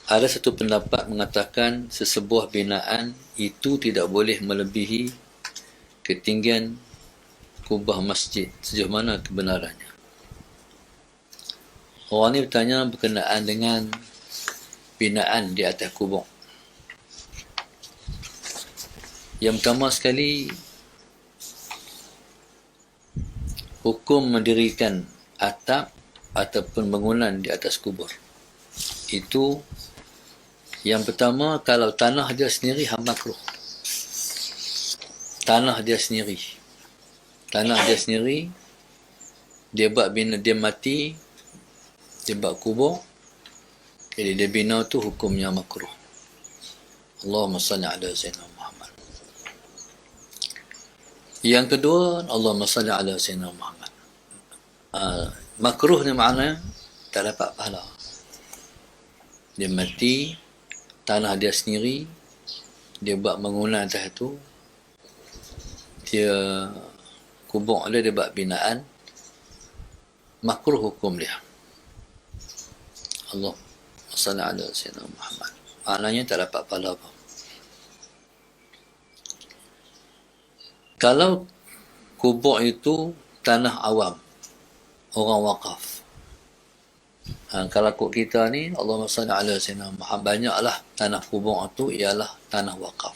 Ada satu pendapat mengatakan sesebuah binaan itu tidak boleh melebihi ketinggian kubah masjid. Sejauh mana kebenarannya? Orang ni bertanya berkenaan dengan binaan di atas kubur. Yang pertama sekali, hukum mendirikan atap ataupun bangunan di atas kubur. Itu yang pertama, kalau tanah dia sendiri makruh. Tanah dia sendiri. Tanah dia sendiri, dia buat bina, dia mati, dia buat kubur, jadi dia bina tu hukumnya makruh. Allahumma salli ala Sayyidina Muhammad. Yang kedua, Allahumma salli ala Sayyidina Muhammad. Makruh ni maknanya tak dapat pahala. Dia mati, tanah dia sendiri, dia buat bangunan atas tu, dia kubur dia buat binaan, makruh hukum dia. Allah salli ala Sayyidina Muhammad. Maknanya tak dapat pahala apa. Kalau kubur itu tanah awam, orang wakaf. Kalau kod kita ni, Allahumma salli ala Sayyidina Muhammad, banyaklah tanah kubur itu ialah tanah wakaf.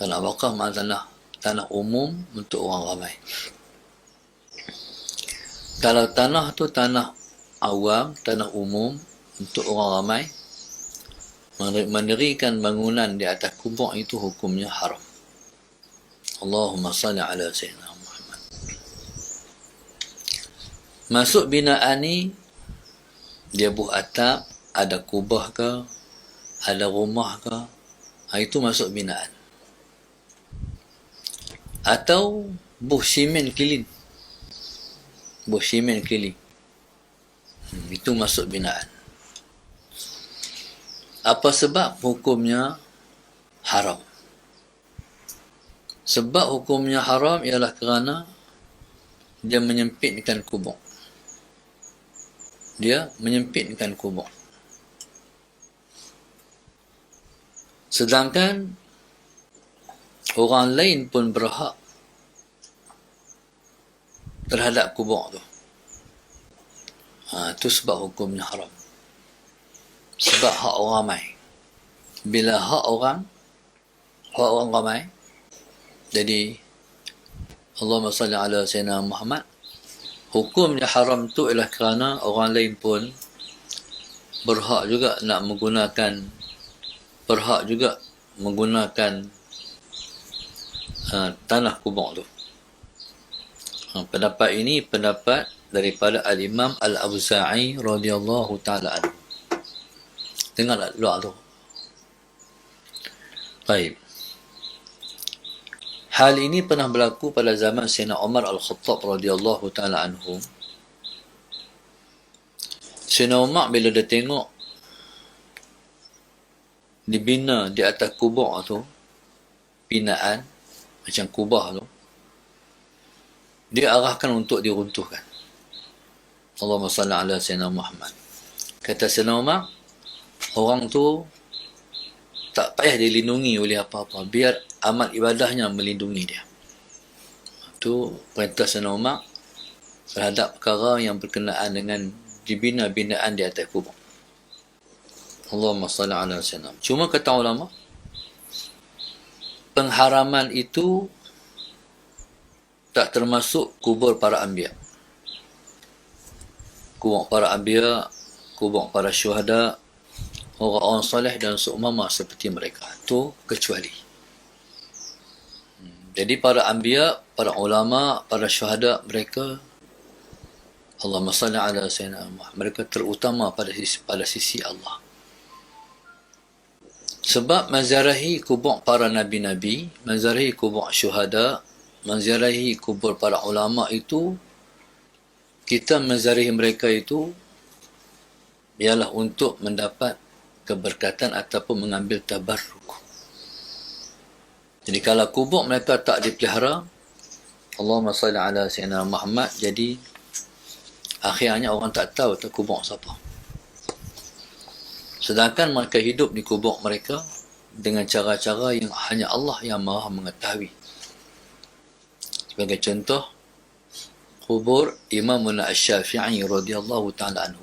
Tanah wakaf maknanya tanah umum untuk orang ramai. Kalau tanah tu tanah awam, tanah umum untuk orang ramai, mendirikan bangunan di atas kubur itu hukumnya haram. Allahumma salli ala Sayyidina Muhammad. Masuk binaan ni, dia buat atap, ada kubah ke, ada rumah ke, itu masuk binaan. Atau buh simen keliling. Buh simen keliling. Itu masuk binaan. Apa sebab hukumnya haram? Sebab hukumnya haram ialah kerana dia menyempitkan kubur. Dia menyempitkan kubur. Sedangkan orang lain pun berhak terhadap kubur tu. Itu sebab hukumnya haram. Sebab hak orang ramai. Bila hak orang ramai, jadi Allahumma salli ala Sayyidina Muhammad, hukumnya haram tu ialah kerana orang lain pun berhak juga nak menggunakan, tanah kubur tu. Pendapat ini pendapat daripada Al-Imam Al-Auza'i radhiyallahu ta'ala anhu. Dengarlah doa tu. Baik. Hal ini pernah berlaku pada zaman Sayyidina Umar Al-Khattab radhiyallahu ta'ala anhu. Sayyidina Umar bila dia tengok dibina di atas kubur tu, binaan macam kubah tu, dia arahkan untuk diruntuhkan. Allahumma salli ala Sayyidina Muhammad. Kata Sayyidina Umar, orang tu tak payah dilindungi oleh apa-apa, biar amal ibadahnya melindungi dia. Itu perintah Sayyidina Umar terhadap perkara yang berkenaan dengan dibina binaan di atas kubur. Allahumma salli ala Sayyidina. Cuma kata ulama, pengharaman itu tak termasuk kubur para anbiya. Kubur para anbiya, kubur para syuhada, orang-orang salih dan seumpama seperti mereka. Itu kecuali. Jadi para anbiya, para ulama, para syuhada, mereka Allahumma salli ala Sayyidina Muhammad, mereka terutama pada sisi Allah. Sebab menziarahi kubur para nabi-nabi, menziarahi kubur syuhada, menziarahi kubur para ulama itu, kita menziarahi mereka itu ialah untuk mendapat keberkatan ataupun mengambil tabarruk. Jadi kalau kubur mereka tak dipelihara, Allahumma salli ala Sayyidina Muhammad, jadi akhirnya orang tak tahu kubur siapa. Sedangkan mereka hidup di kubur mereka dengan cara-cara yang hanya Allah yang maha mengetahui. Sebagai contoh, kubur Imam Asy-Syafi'i radhiyallahu ta'ala anhu.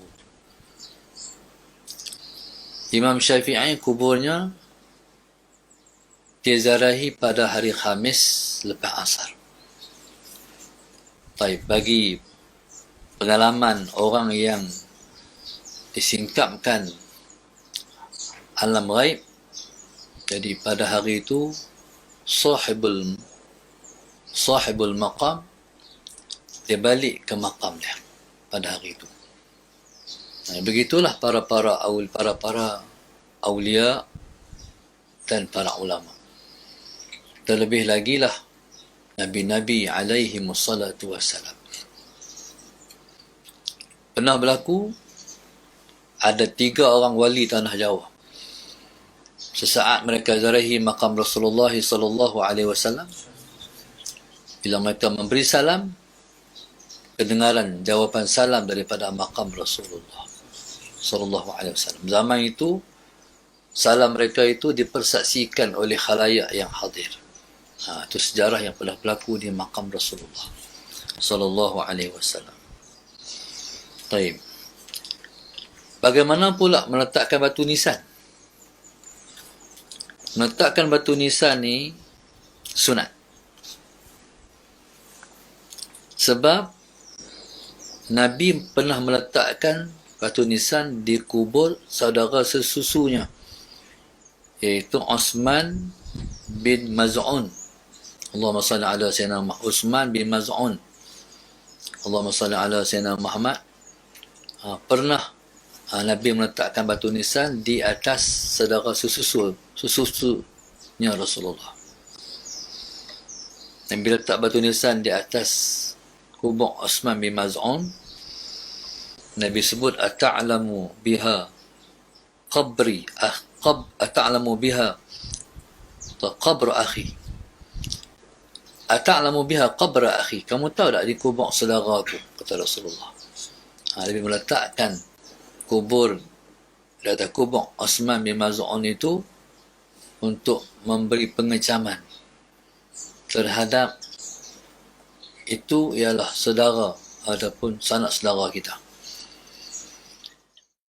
Imam Syafi'i kuburnya diziarahi pada hari Khamis lepas asar. Baik, bagi pengalaman orang yang disingkapkan alam ghaib, jadi pada hari itu sahibul maqam dia balik ke maqam dia pada hari itu. Nah, begitulah para aulia dan para ulama. Terlebih lagi lah Nabi-Nabi alaihi wassalatu wassalam. Pernah berlaku ada 3 orang wali tanah Jawa. Sesaat mereka ziarahi makam Rasulullah sallallahu alaihi wasallam, bila mereka memberi salam, kedengaran jawapan salam daripada makam Rasulullah sallallahu alaihi wasallam. Zaman itu salam mereka itu dipersaksikan oleh khalayak yang hadir. Itu sejarah yang pernah berlaku di makam Rasulullah sallallahu alaihi wasallam. Baik. Bagaimana pula meletakkan batu nisan? Meletakkan batu nisan ni sunat. Sebab Nabi pernah meletakkan batu nisan di kubur saudara sesusunya, iaitu Uthman bin Maz'un. Allahumma salli ala sayyidina Muhammad. Uthman bin Maz'un. Allahumma salli ala sayyidina Muhammad. Pernah Nabi meletakkan batu nisan di atas saudara sesusunya Rasulullah. Dan bila letak batu nisan di atas kubur Uthman bin Maz'un, Nabi sebut ata'lamu biha qabri ata'lamu biha qabr akhi. Ata'lamu biha qabr akhi. Kamu tahu tak di kubur saudara aku, kata Rasulullah. Nabi meletakkan kubur di atas kubur Uthman bin Maz'un itu untuk memberi pengecaman terhadap itu ialah saudara adapun sanak saudara kita.